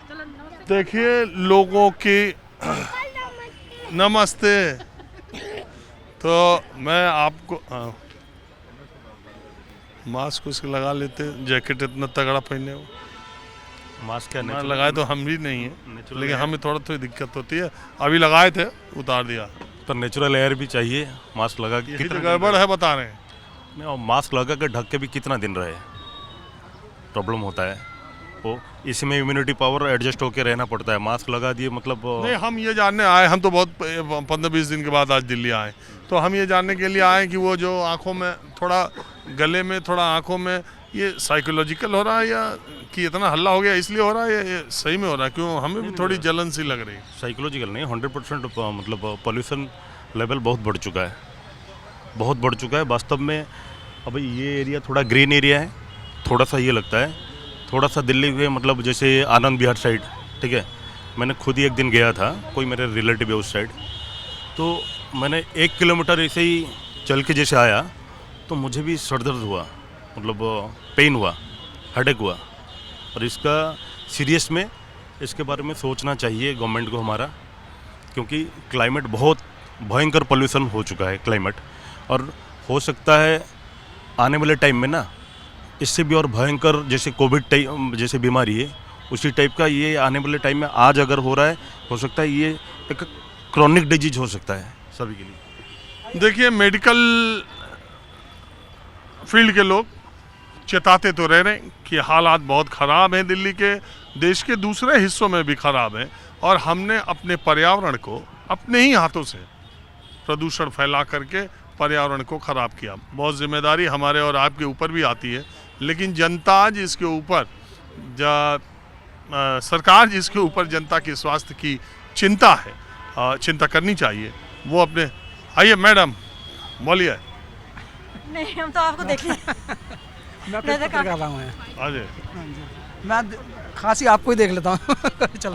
देखिए लोगों की नमस्ते। तो मैं आपको मास्क उसके लगा लेते, जैकेट इतना तगड़ा पहने हो। मास्क क्या मैं लगाए तो हम भी नहीं है, नेचुरल लेकिन एयर, हमें थोड़ी दिक्कत होती है। अभी लगाए थे, उतार दिया। पर नेचुरल एयर भी चाहिए। मास्क लगा के यही कितना तो दिन गड़बड़ है, बता रहे हैं। नहीं, और मास्क लगा के ढक के भी कितना दिन रहे, प्रॉब्लम होता है वो। इसमें इम्यूनिटी पावर एडजस्ट होके रहना पड़ता है। मास्क लगा दिए मतलब नहीं, हम ये जानने आए, हम तो बहुत 15-20 दिन के बाद आज दिल्ली आए, तो हम ये जानने के लिए आए कि वो जो आंखों में थोड़ा, गले में थोड़ा, आंखों में, ये साइकोलॉजिकल हो रहा है या कि इतना हल्ला हो गया इसलिए हो रहा है, ये सही में हो रहा है? क्यों, हमें भी थोड़ी जलन सी लग रही है। साइकोलॉजिकल नहीं, 100% मतलब पॉल्यूशन लेवल बहुत बढ़ चुका है, बहुत बढ़ चुका है वास्तव में। अब ये एरिया थोड़ा ग्रीन एरिया है, थोड़ा सा ये लगता है, थोड़ा सा दिल्ली में मतलब जैसे आनंद विहार साइड, ठीक है। मैंने खुद ही एक दिन गया था, कोई मेरे रिलेटिव है उस साइड, तो मैंने 1 किलोमीटर ऐसे ही चल के जैसे आया तो मुझे भी सर दर्द हुआ, मतलब पेन हुआ, हेडेक हुआ। और इसका सीरियस में इसके बारे में सोचना चाहिए गवर्नमेंट को हमारा, क्योंकि क्लाइमेट बहुत भयंकर पोल्यूशन हो चुका है क्लाइमेट। और हो सकता है आने वाले टाइम में ना इससे भी और भयंकर, जैसे कोविड टाइम जैसे बीमारी है उसी टाइप का ये आने वाले टाइम में आज अगर हो रहा है, हो सकता है ये एक क्रॉनिक डिजीज हो सकता है सभी के लिए। देखिए, मेडिकल फील्ड के लोग चेताते तो रह रहे हैं कि हालात बहुत ख़राब हैं दिल्ली के, देश के दूसरे हिस्सों में भी ख़राब हैं, और हमने अपने पर्यावरण को अपने ही हाथों से प्रदूषण फैला करके पर्यावरण को ख़राब किया। बहुत जिम्मेदारी हमारे और आपके ऊपर भी आती है, लेकिन जनता जिसके ऊपर सरकार जिसके ऊपर जनता के स्वास्थ्य की चिंता है, चिंता करनी चाहिए। वो अपने, आइए मैडम बोलिए। नहीं, हम तो आपको देख लें। मैं पत्रकार हूँ। अरे मैं खांसी आपको ही देख लेता हूँ।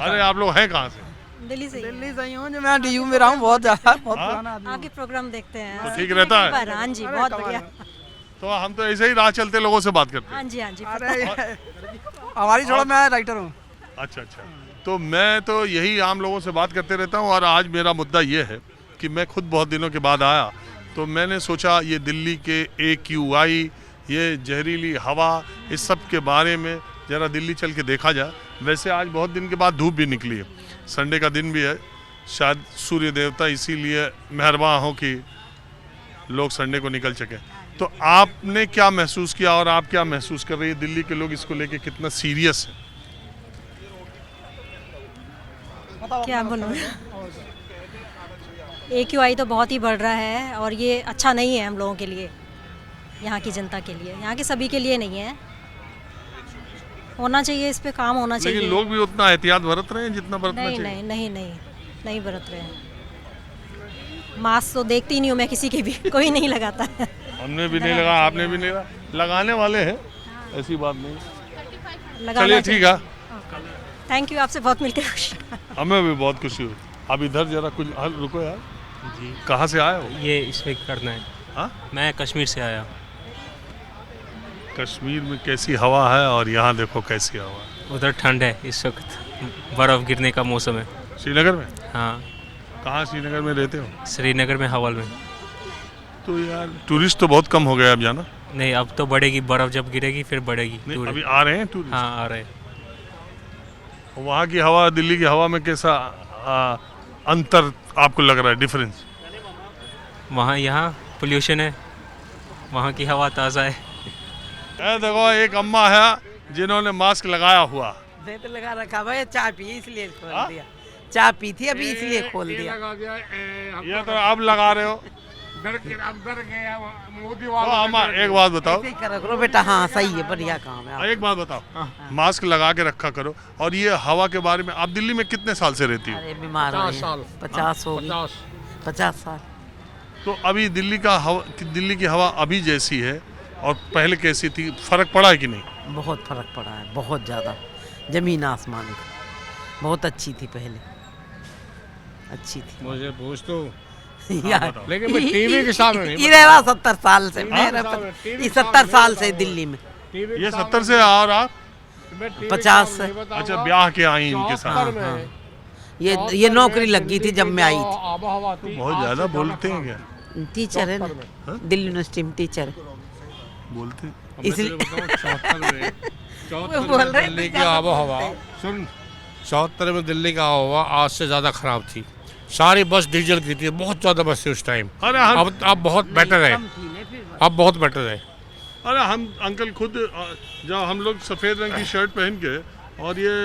अरे आप लोग हैं कहाँ से? दिल्ली से ही। दिल्ली से ही हूँ, जो मैं डीयू में रहा हूँ बहुत ज़्यादा, बहुत पुराना आदमी हूँ। आपके प्रोग्राम देखते हैं। तो ठीक रहता है? हाँ जी, बहुत बढ़िया। तो हम तो ऐसे ही राह चलते लोगों से बात करते हैं। हाँ जी, हाँ जी। अरे हमारी छोड़ो, मैं राइटर हूँ। अच्छा, तो मैं तो यही आम लोगों से बात करते रहता हूँ, और आज मेरा मुद्दा ये है कि मैं खुद बहुत दिनों के बाद आया, तो मैंने सोचा ये दिल्ली के AQI, ये जहरीली हवा, इस सब के बारे में ज़रा दिल्ली चल के देखा जाए। वैसे आज बहुत दिन के बाद धूप भी निकली है, संडे का दिन भी है, शायद सूर्य देवता इसीलिए मेहरबान हो कि लोग संडे को निकल सके। तो आपने क्या महसूस किया और आप क्या महसूस कर रही है, दिल्ली के लोग इसको लेके कितना सीरियस है? क्या बोलूँ, AQI तो बहुत ही बढ़ रहा है, और ये अच्छा नहीं है हम लोगों के लिए, यहाँ की जनता के लिए, यहाँ के सभी के लिए नहीं है। होना चाहिए, इस पे काम होना चाहिए। लेकिन लोग भी उतना एहतियात बरत रहे हैं जितना बरतना नहीं चाहिए? नहीं बरत रहे हैं। मास्क तो देखती ही नहीं हूँ मैं किसी की भी, कोई नहीं लगाता है। हमने भी नहीं लगा, आपने भी नहीं लगा, लगाने वाले हैं, ऐसी बात नहीं। चलिए ठीक है, थैंक यू, आपसे बहुत मिलकर खुशी। हमें भी बहुत खुशी हुई। अब इधर जरा कुछ रुको यार, जी, कहाँ से आए हो? ये इसमें करना है। हाँ? मैं कश्मीर से आया। कश्मीर में कैसी हवा है और यहाँ देखो कैसी हवा है। उधर ठंड है इस वक्त, बर्फ़ गिरने का मौसम है। श्रीनगर में? हाँ, कहाँ श्रीनगर में रहते हो? श्रीनगर में, हवल में। तो यार टूरिस्ट तो बहुत कम हो गया अब जाना। नहीं, अब तो बढ़ेगी, बर्फ़ जब गिरेगी फिर बढ़ेगी। नहीं, अभी आ रहे हैं टूरिस्ट? हाँ, आ रहे हैं। वहाँ की हवा दिल्ली की हवा में कैसा अंतर आपको लग रहा है, डिफरेंस? वहाँ यहाँ पोल्यूशन है, वहाँ की हवा ताज़ा है। देखो एक अम्मा है जिन्होंने मास्क लगाया हुआ। तो लगा रखा भाई, चाय पी इसलिए खोल दिया। चाय पी थी अभी इसलिए खोल दिया। ये तो अब लगा रहे हो। अम्मा एक बात बताओ, ऐसे ही करो बेटा। हाँ सही है, बढ़िया काम है। एक बात बताओ, मास्क लगा के रखा करो। और ये हवा के बारे में, आप दिल्ली में कितने साल से रहती हो? अरे बीमार हो 50 हो गई, 50 साल। तो अभी दिल्ली की हवा अभी जैसी है और पहले कैसी थी, फर्क पड़ा है कि नहीं? बहुत फर्क पड़ा है, बहुत ज़्यादा, जमीन आसमान का। बहुत अच्छी थी पहले, अच्छी थी। मुझे पूछ तो यार लेकिन मैं टीवी के सामने नहीं। ये रहा 70 साल से, मेरा 70 साल से दिल्ली में। ये 70 से, और आप? 50 से। अच्छा, ब्याह के आई इनके साथ। हाँ। ये नौकरी लगी थी जब मैं आई थी। बहुत ज्यादा बोलते हैं क्या? टीचर है ना, दिल्ली यूनिवर्सिटी में टीचर है, बोलते हैं। इसलिए चौहत्तर बोल में रहे दिल्ली थे की आबो हवा, सुन, 74 में दिल्ली का आबो हवा आज से ज़्यादा ख़राब थी। सारी बस डीजल की थी, बहुत ज़्यादा बस थी उस टाइम। अरे हम अब बहुत बेटर है, अब बहुत बेटर है। अरे हम अंकल खुद जब हम लोग सफ़ेद रंग की शर्ट पहन के, और ये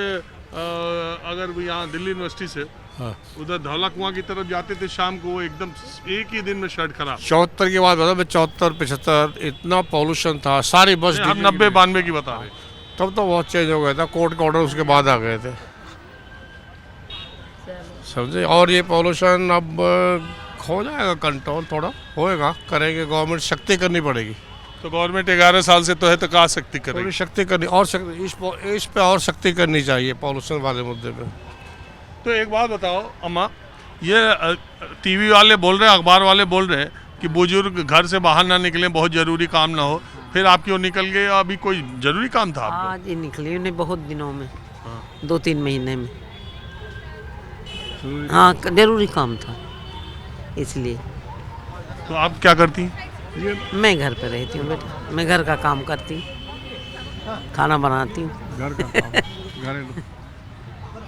अगर यहाँ दिल्ली यूनिवर्सिटी से उधर धौला कुआं की तरफ जाते थे शाम को, वो एकदम एक ही दिन में शर्ट खराब। 74 की बात बता, मैं 74 75 इतना पॉल्यूशन था, सारी बस हम 90 92 की बता रहे। तब तो बहुत चेंज हो गया था, कोर्ट का ऑर्डर उसके बाद आ गए थे, समझे। और ये पॉल्यूशन अब हो जाएगा कंट्रोल, थोड़ा होएगा, करेंगे, गवर्नमेंट शक्ति करनी पड़ेगी। तो गवर्नमेंट 11 साल से तो है, तो कहाँ शक्ति थोड़ी करेगी? शक्ति करनी और इस पे और शक्ति करनी चाहिए पॉल्यूशन वाले मुद्दे पे। तो एक बात बताओ अम्मा, ये टीवी वाले बोल रहे हैं, अखबार वाले बोल रहे हैं कि बुजुर्ग घर से बाहर ना निकलें, बहुत ज़रूरी काम ना हो, फिर आप क्यों निकल गए? अभी कोई ज़रूरी काम था आपको? आज ही निकली उन्हें बहुत दिनों में, 2-3 महीने में। हाँ, जरूरी काम था इसलिए। तो आप क्या करती? मैं घर पे रहती हूँ बेटा, मैं घर का काम करती हूँ, खाना बनाती हूँ। घर का काम, घरेलू।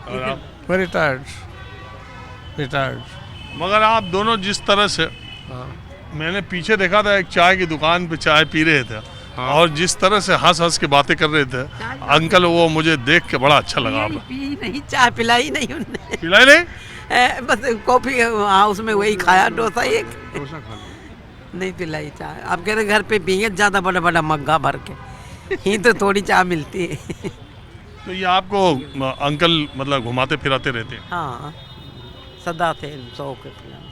और आप? मैं रिटायर्ड। मगर आप दोनों जिस तरह से, मैंने पीछे देखा था एक चाय की दुकान पे चाय पी रहे थे, और जिस तरह से हंस हंस के बातें कर रहे थे अंकल, वो मुझे देख के बड़ा अच्छा लगा। पी नहीं, चाय पिलाई नहीं उन्हें, पिलाई नहीं? बस कॉफी, हाँ उसमें वही खाया, डोसा एक, डोसा खा नहीं पिलाई चाय। आप कह रहे घर पे पियेंगे ज़्यादा बड़ा बड़ा मग्गा भर के, ही तो थोड़ी चाय मिलती है। तो ये आपको अंकल मतलब घुमाते फिराते रहते हैं? हाँ, सदा थे 100 के पिलाने।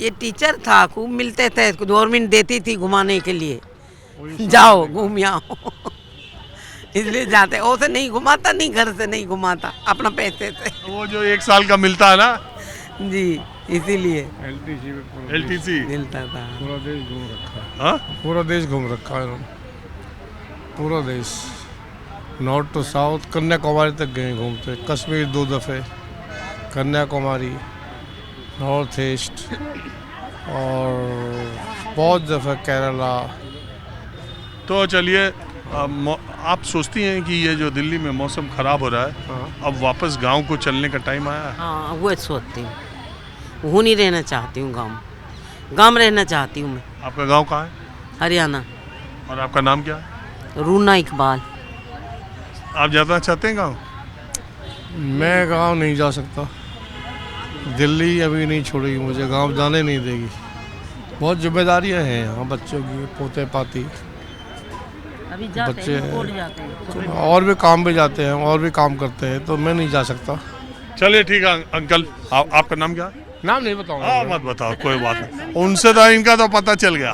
ये टीचर था, खूब मिलते थे, गवर्नमेंट देती थी घुमाने के लिए, जाओ घूम आओ। इसलिए जाते, वो से नहीं घुमाता, नहीं घर से नहीं घुमाता, अपना पैसे से। वो जो 1 साल का मिलता है ना जी, इसीलिए LTC मिलता था। पूरा देश घूम रखा है, हाँ? पूरा देश घूम रखा है इन्होंने, पूरा देश, नॉर्थ टू साउथ, कन्याकुमारी तक गए घूमते, कश्मीर 2 दफ़े, कन्याकुमारी, नॉर्थ ईस्ट, और बहुत दफ़ा केरला। तो चलिए, आप सोचती हैं कि ये जो दिल्ली में मौसम ख़राब हो रहा है, अब वापस गांव को चलने का टाइम आया है? हाँ, वो सोचती हूँ, वो नहीं रहना चाहती हूँ, गाँव में रहना चाहती हूँ मैं। आपका गांव कहाँ है? हरियाणा। और आपका नाम क्या है? रूना इकबाल। आप जाना चाहते हैं गांव? मैं गांव नहीं जा सकता, दिल्ली अभी नहीं छोड़ेगी मुझे, गांव जाने नहीं देगी। बहुत जिम्मेदारियां हैं यहाँ, बच्चों की, पोते पाती, अभी बच्चे हैं, और भी काम पे जाते हैं, और भी काम करते हैं, तो मैं नहीं जा सकता। चलिए ठीक है अंकल, आपका नाम क्या है? नाम नहीं बताऊंगा। हाँ मत बताओ, कोई बात नहीं, उनसे तो इनका तो पता चल गया।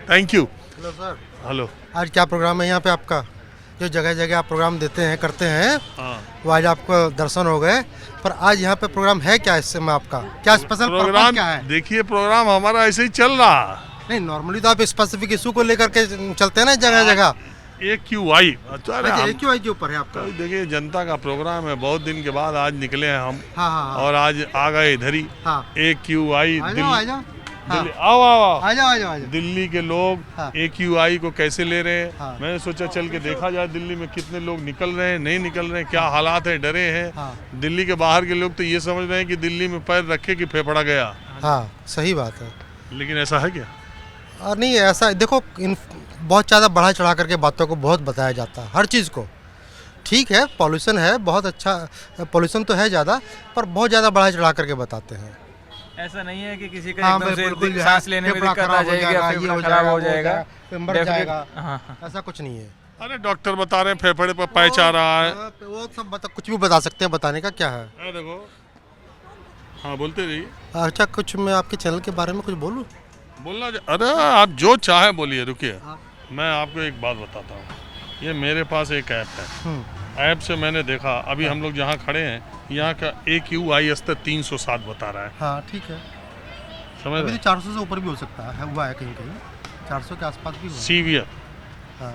Thank you. Hello sir, hello. आज क्या प्रोग्राम है यहाँ पे आपका? जो जगह जगह आप प्रोग्राम देते हैं, करते हैं, हाँ। वो आज आपको दर्शन हो गए, पर आज यहाँ पे प्रोग्राम है क्या? इससे में आपका क्या स्पेशल प्रोग्राम क्या है? देखिए, प्रोग्राम हमारा ऐसे ही चल रहा। नहीं, नॉर्मली तो आप स्पेसिफिक इशू को लेकर के चलते हैं ना जगह जगह। AQI, AQI के ऊपर है आपका। देखिए जनता का प्रोग्राम है, बहुत दिन के बाद आज निकले हैं हम। हाँ हाँ, और आज आ गए इधर ही। हाँ। AQI आ जाओ, दिल्ली, आ जाओ, हाँ। आओ आओ आ जाओ, आ जाओ, आ जाओ। दिल्ली के लोग हाँ। AQI को कैसे ले रहे हैं। हाँ। मैंने सोचा चल के देखा जाए दिल्ली में कितने लोग निकल रहे हैं, नहीं निकल रहे हैं, क्या हालात है, डरे हैं। हाँ। दिल्ली के बाहर के लोग तो ये समझ रहे हैं कि दिल्ली में पैर रखे कि फेफड़ा गया, हाँ, सही बात है। लेकिन ऐसा है क्या? और नहीं, ऐसा देखो, बहुत ज़्यादा बढ़ा चढ़ा करके बातों को बहुत बताया जाता है, हर चीज़ को। ठीक है, पॉल्यूशन है, बहुत अच्छा पॉल्यूशन तो है ज़्यादा, पर बहुत ज़्यादा बढ़ा चढ़ा करके बताते हैं। ऐसा नहीं है कि किसी का एकदम से सांस लेने में दिक्कत आ जाएगी, फेफड़ा खराब हो जाएगा, मर जाएगा, हाँ। ऐसा कुछ नहीं है। अरे डॉक्टर बता रहे हैं फेफड़े पर पैच आ रहा है। वो सब कुछ भी बता सकते हैं, बताने का क्या है। देखो, हाँ बोलते रहिए। अच्छा, कुछ मैं आपके चैनल के बारे में कुछ बोलूँ? बोलना, अरे आप जो चाहे बोलिए, रुकिए। मैं आपको एक बात बताता हूँ, ये मेरे पास एक ऐप है, ऐप से मैंने देखा, अभी हम लोग जहाँ खड़े हैं यहाँ का AQI स्तर 307 बता रहा है। हाँ ठीक है, समझ रहे? 400 से ऊपर भी हो सकता है, हुआ है कहीं कहीं 400 के आसपास भी हुआ। सीवियर। हाँ,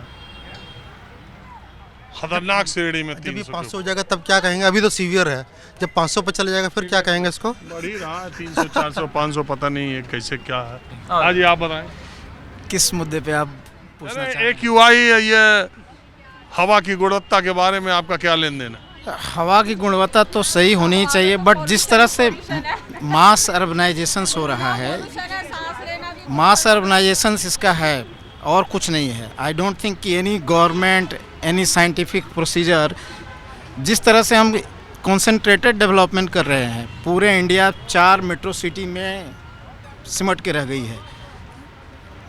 खतरनाक श्रेणी में जब ये 300 500 हो जाएगा तब क्या कहेंगे? अभी तो सीवियर है, जब 500 पर चले जाएगा फिर क्या कहेंगे इसको? बढ़ ही रहा है 300 400 500 पता नहीं है कैसे क्या है। आज आप बताएं किस मुद्दे पे आप पूछना चाह रहे AQI ये हवा की गुणवत्ता के बारे में आपका क्या लेन देन है? हैं? हवा की गुणवत्ता तो सही होनी चाहिए, बट जिस तरह से मास अर्बनाइजेशन हो रहा है, मास अर्बनाइजेशन इसका है और कुछ नहीं है। आई डोंट थिंक कि any government, any scientific procedure, जिस तरह से हम कंसंट्रेटेड डेवलपमेंट कर रहे हैं, पूरे इंडिया 4 मेट्रो सिटी में सिमट के रह गई है।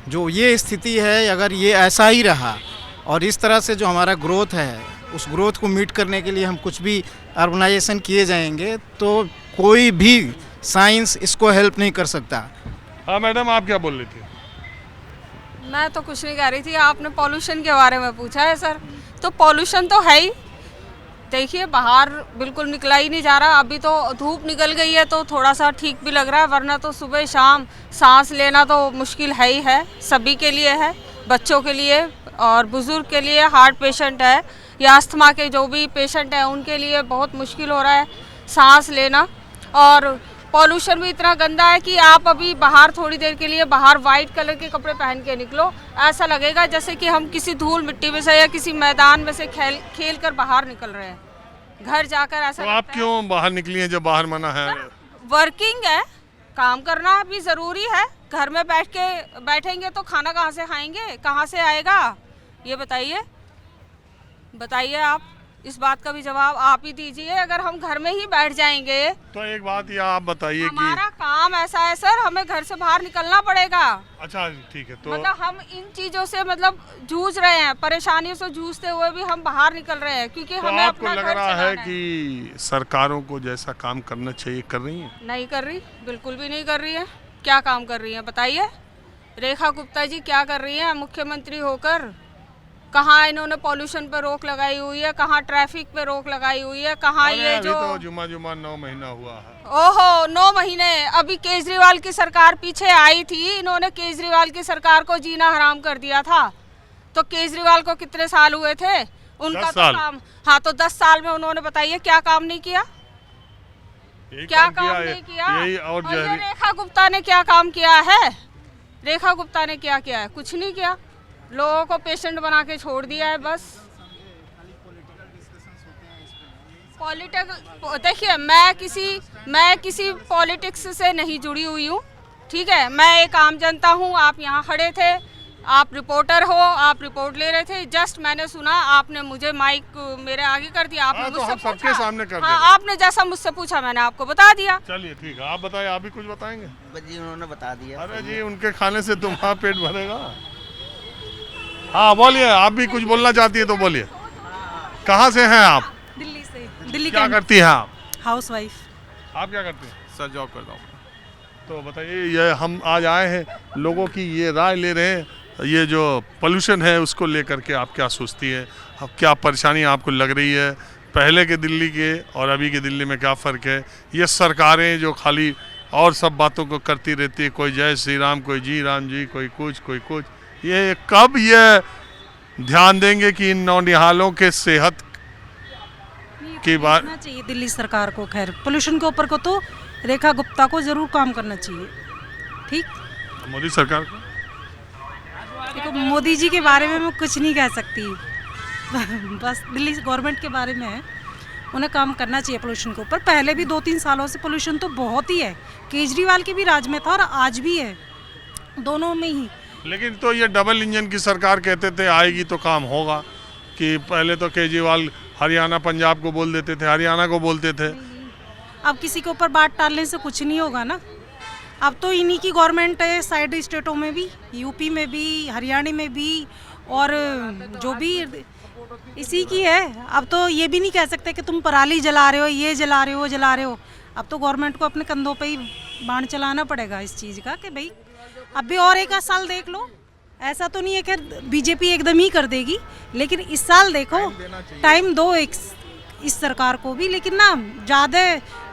जो ये स्थिति है, अगर ये ऐसा ही रहा और इस तरह से जो हमारा ग्रोथ है, उस ग्रोथ को मीट करने के लिए हम कुछ भी अर्बनाइजेशन किए जाएंगे तो कोई भी साइंस इसको हेल्प नहीं कर सकता। हाँ मैडम, आप क्या बोल रही थी? मैं तो कुछ नहीं कह रही थी, आपने पॉल्यूशन के बारे में पूछा है सर। तो पॉल्यूशन तो है ही, देखिए बाहर बिल्कुल निकला ही नहीं जा रहा। अभी तो धूप निकल गई है तो थोड़ा सा ठीक भी लग रहा है, वरना तो सुबह शाम सांस लेना तो मुश्किल है ही है। सभी के लिए है, बच्चों के लिए और बुज़ुर्ग के लिए, हार्ट पेशेंट है या अस्थमा के जो भी पेशेंट हैं उनके लिए बहुत मुश्किल हो रहा है सांस लेना। और पॉल्यूशन भी इतना गंदा है कि आप अभी बाहर थोड़ी देर के लिए बाहर वाइट कलर के कपड़े पहन के निकलो, ऐसा लगेगा जैसे कि हम किसी धूल मिट्टी में से या किसी मैदान में से खेल कर बाहर निकल रहे हैं। घर जाकर ऐसा तो आप क्यों बाहर निकली हैं जब बाहर मना है? वर्किंग है, काम करना भी ज़रूरी है। घर में बैठेंगे तो खाना कहाँ से खाएंगे, कहाँ से आएगा, ये बताइए। बताइए, आप इस बात का भी जवाब आप ही दीजिए। अगर हम घर में ही बैठ जाएंगे तो एक बात ये आप बताइए कि हमारा काम ऐसा है सर, हमें घर से बाहर निकलना पड़ेगा। अच्छा ठीक है, तो मतलब हम इन चीज़ों से मतलब जूझ रहे हैं, परेशानियों से जूझते हुए भी हम बाहर निकल रहे हैं क्योंकि तो हमें आपको अपना लग घर रहा है चलाना कि सरकारों को जैसा काम करना चाहिए कर रही हैं? नहीं कर रही, बिल्कुल भी नहीं कर रही है। क्या काम कर रही है बताइए? रेखा गुप्ता जी क्या कर रही हैं मुख्यमंत्री होकर? कहाँ इन्होंने पॉल्यूशन पे रोक लगाई हुई है, कहाँ ट्रैफिक पे रोक लगाई हुई है, कहाँ ये जो तो जुमा 9 महीना हुआ है। ओहो 9 महीने, अभी केजरीवाल की सरकार पीछे आई थी, इन्होंने केजरीवाल की सरकार को जीना हराम कर दिया था। तो केजरीवाल को कितने साल हुए थे? उनका तो काम, हाँ तो 10 साल में उन्होंने बताइए क्या काम नहीं किया, क्या काम नहीं किया। और ये रेखा गुप्ता ने क्या काम किया है? रेखा गुप्ता ने क्या किया है? कुछ नहीं किया, लोगों को पेशेंट बना के छोड़ दिया है बस। पॉलिटिक्स देखिए, मैं किसी पॉलिटिक्स से नहीं जुड़ी हुई हूँ, ठीक है। मैं एक आम जनता हूँ। आप यहाँ खड़े थे, आप रिपोर्टर हो, आप रिपोर्ट ले रहे थे। जस्ट मैंने सुना, आपने मुझे माइक मेरे आगे कर दिया, आपने मुझसे पूछा, सबके सामने कर हाँ, आपने जैसा मुझसे पूछा मैंने आपको बता दिया। चलिए ठीक है, आप बताइए, आप भी कुछ बताएंगे? जी उन्होंने बता दिया। अरे जी, उनके खाने से तुम्हारा पेट भरेगा। हाँ बोलिए, आप भी कुछ बोलना चाहती है तो बोलिए। कहाँ से हैं आप? दिल्ली से। दिल्ली क्या करती हैं आप? House wife. आप क्या करते हैं? सर जॉब करता हूँ। तो बताइए, ये हम आज आए हैं, लोगों की ये राय ले रहे हैं, ये जो पोल्यूशन है उसको लेकर के आप क्या सोचती है? अब क्या परेशानी आपको लग रही है? पहले के दिल्ली के और अभी के दिल्ली में क्या फ़र्क है? ये सरकारें जो खाली और सब बातों को करती रहती है, कोई जय श्री राम, कोई जी राम जी, कोई कुछ, ये कब ये ध्यान देंगे कि इन नौनिहालों के सेहत की बात चाहिए दिल्ली सरकार को? खैर, पोल्यूशन के ऊपर को तो रेखा गुप्ता को जरूर काम करना चाहिए, ठीक। मोदी सरकार को देखो, मोदी जी के बारे में मैं कुछ नहीं कह सकती बस दिल्ली गवर्नमेंट के बारे में है, उन्हें काम करना चाहिए पोल्यूशन के ऊपर। पहले भी 2-3 सालों से पोल्यूशन तो बहुत ही है, केजरीवाल के भी राज में था और आज भी है, दोनों में ही। लेकिन तो ये डबल इंजन की सरकार कहते थे आएगी तो काम होगा, कि पहले तो केजरीवाल हरियाणा पंजाब को बोल देते थे, हरियाणा को बोलते थे। अब किसी के ऊपर बात टालने से कुछ नहीं होगा ना। अब तो इन्हीं की गवर्नमेंट है, साइड स्टेटों में भी, यूपी में भी, हरियाणा में भी, और जो भी इसी की है। अब तो ये भी नहीं कह सकते कि तुम पराली जला रहे हो, ये जला रहे हो, वो जला रहे हो। अब तो गवर्नमेंट को अपने कंधों पे ही बाण चलाना पड़ेगा इस चीज़ का कि भाई अब भी और 1 साल देख लो। ऐसा तो नहीं है कि बीजेपी एकदम ही कर देगी, लेकिन इस साल देखो, टाइम दो इस सरकार को भी, लेकिन ना ज़्यादा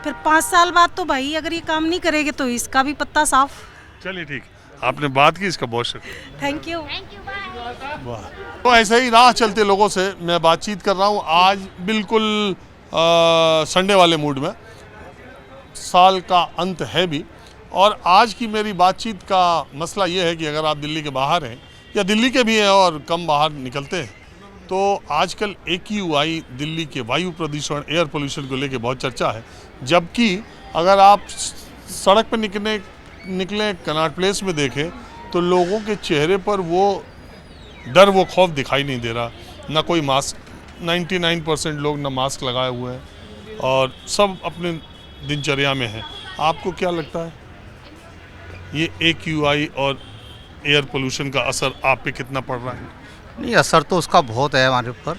फिर 5 साल बाद तो भाई अगर ये काम नहीं करेगी तो इसका भी पत्ता साफ। चलिए ठीक, आपने बात की, इसका बहुत शुक्रिया। Thank you. वाह। तो ऐसे ही राह चलते लोगों से मैं बातचीत कर रहा हूँ आज बिल्कुल संडे वाले मूड में, साल का अंत है भी, और आज की मेरी बातचीत का मसला ये है कि अगर आप दिल्ली के बाहर हैं या दिल्ली के भी हैं और कम बाहर निकलते हैं, तो आजकल AQI दिल्ली के वायु प्रदूषण, एयर पोल्यूशन को लेके बहुत चर्चा है। जबकि अगर आप सड़क पर निकलें कनॉट प्लेस में देखें तो लोगों के चेहरे पर वो डर, वो खौफ दिखाई नहीं दे रहा। ना कोई मास्क, 99% लोग ना मास्क लगाए हुए हैं और सब अपने दिनचर्या में हैं। आपको क्या लगता है ये AQI और एयर पोल्यूशन का असर आप पे कितना पड़ रहा है? नहीं, असर तो उसका बहुत है हमारे ऊपर,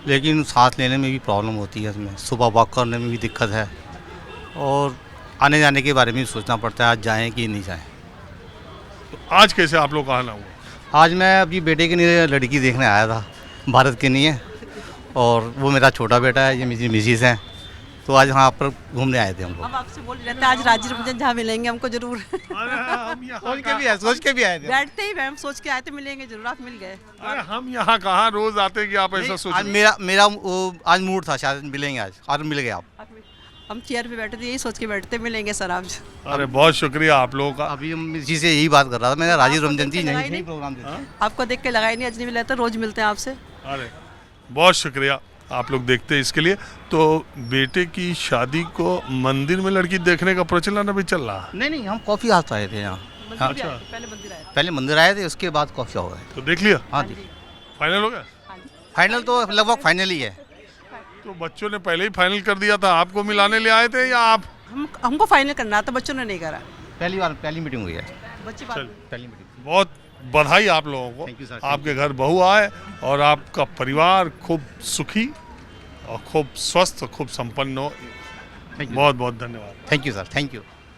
लेकिन सांस लेने में भी प्रॉब्लम होती है इसमें, सुबह वॉक करने में भी दिक्कत है और आने जाने के बारे में भी सोचना पड़ता है, आज जाएं कि नहीं जाएं। तो आज कैसे आप लोग आना हुआ? आज मैं अपनी बेटे के लिए लड़की देखने आया था, भारत के लिए, और वो मेरा छोटा बेटा है, ये मेरी मिसेज हैं, तो आज यहाँ पर घूमने आए थे हम लोग। हम आपसे बोल रहे थे आज राजीव रंजन जहाँ मिलेंगे हमको जरूर। सोच के भी आए थे, बैठते ही हम सोच के आए थे मिलेंगे जरूर, आप मिल गए। अरे हम यहाँ कहाँ रोज आते हैं कि आप ऐसा सोच? आज मेरा आज मूड था, शायद मिलेंगे आज, और मिल गए आप। हम चेयर पे बैठे थे, यही सोच के बैठते मिलेंगे सर आज। अरे बहुत शुक्रिया आप लोगों का। अभी हम इसी से यही बात कर रहा था, मैंने राजीव रंजन जी नहीं प्रोग्राम दिया, आपको देख के लगाई नहीं, अजनबी लेते रोज मिलते हैं आपसे। अरे बहुत शुक्रिया, आप लोग देखते हैं इसके लिए। तो बेटे की शादी को मंदिर में लड़की देखने का प्रचलन अभी चल रहा है? नहीं, हम कॉफ़ी हाउस आए थे यहाँ। अच्छा, पहले मंदिर आए थे, उसके बाद कॉफ़ी हाउस आए। तो देख लिया? हाँ जी, फाइनल हो गया? फाइनल तो लगभग फाइनल ही है। तो बच्चों ने पहले ही फाइनल कर दिया था, आपको मिलाने ले आए थे या आप? हमको फाइनल करना था, बच्चों ने नहीं करा। पहली मीटिंग हुई है, बच्ची पहली मीटिंग। बहुत बधाई आप लोगों को। Thank you, sir. आपके घर बहू आए और आपका परिवार खूब सुखी और खूब स्वस्थ, खूब संपन्न हो। बहुत बहुत धन्यवाद। Thank you sir, thank you.